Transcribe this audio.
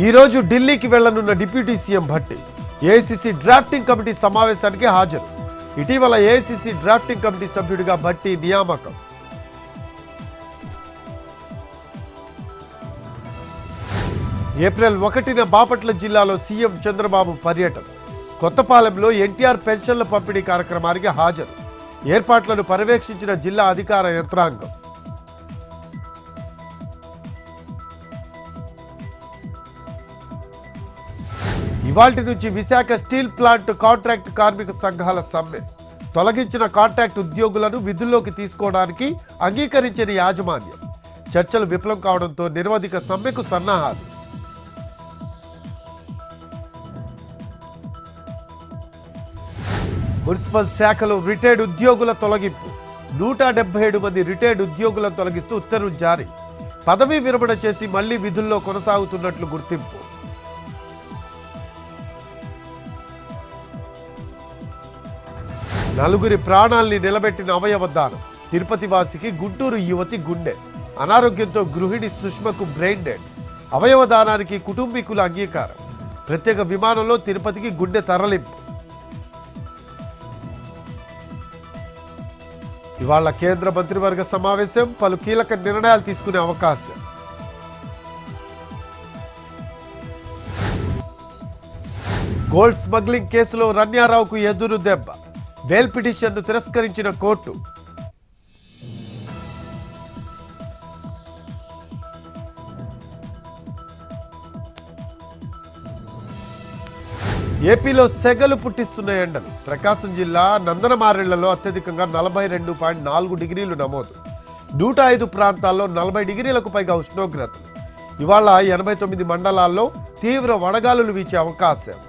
ఈ రోజు ఢిల్లీకి వెళ్లనున్న deputy CM Bhatti AICC drafting committee సమావేశానికి హాజరు. ఇటీవల ఏఐసీసీ డ్రాఫ్టింగ్ కమిటీ సభ్యుడిగా భట్టి నియామకం. ఏప్రిల్ 1న బాపట్ల జిల్లాలో సీఎం చంద్రబాబు పర్యటన. కొత్తపాలెంలో ఎన్టీఆర్ పెన్షన్ల పంపిణీ కార్యక్రమానికి హాజరు. ఏర్పాట్లను పర్యవేక్షించిన జిల్లా అధికార యంత్రాంగం. ఇవాల్టి నుంచి విశాఖ స్టీల్ ప్లాంట్ కాంట్రాక్ట్ కార్మిక సంఘాల సమ్మె. తొలగించిన కాంట్రాక్ట్ ఉద్యోగులను విధుల్లోకి తీసుకోవడానికి అంగీకరించిన యాజమాన్యం. చర్చలు విఫలం కావడంతో నిరవధిక సమ్మెకు సన్నాహాలు. మున్సిపల్ శాఖలో రిటైర్డ్ ఉద్యోగుల తొలగింపు. 177 మంది రిటైర్డ్ ఉద్యోగులను తొలగిస్తూ ఉత్తర్వులు జారీ. పదవీ విరమణ చేసి మళ్లీ విధుల్లో కొనసాగుతున్నట్లు గుర్తింపు. నలుగురి ప్రాణాల్ని నిలబెట్టిన అవయవ దానం. తిరుపతి వాసికి గుంటూరు యువతి గుండె. అనారోగ్యంతో గృహిణి సుష్మకు బ్రెయిన్ డెడ్. అవయవ దానానికి కుటుంబీకుల అంగీకారం. ప్రత్యేక విమానంలో తిరుపతికి గుండె తరలింపు. ఇవాళ కేంద్ర మంత్రివర్గ సమావేశం. పలు కీలక నిర్ణయాలు తీసుకునే అవకాశం. గోల్డ్ స్మగ్లింగ్ కేసులో రన్యారావుకు ఎదురు దెబ్బ. బెయిల్ పిటిషన్ను తిరస్కరించిన కోర్టు. ఏపీలో సెగలు పుట్టిస్తున్న ఎండలు. ప్రకాశం జిల్లా నందనమారెళ్లలో అత్యధికంగా 42.4 డిగ్రీలు నమోదు. 105 ప్రాంతాల్లో 40 డిగ్రీలకు పైగా ఉష్ణోగ్రతలు. ఇవాళ 89 మండలాల్లో తీవ్ర వడగాలులు వీచే అవకాశం.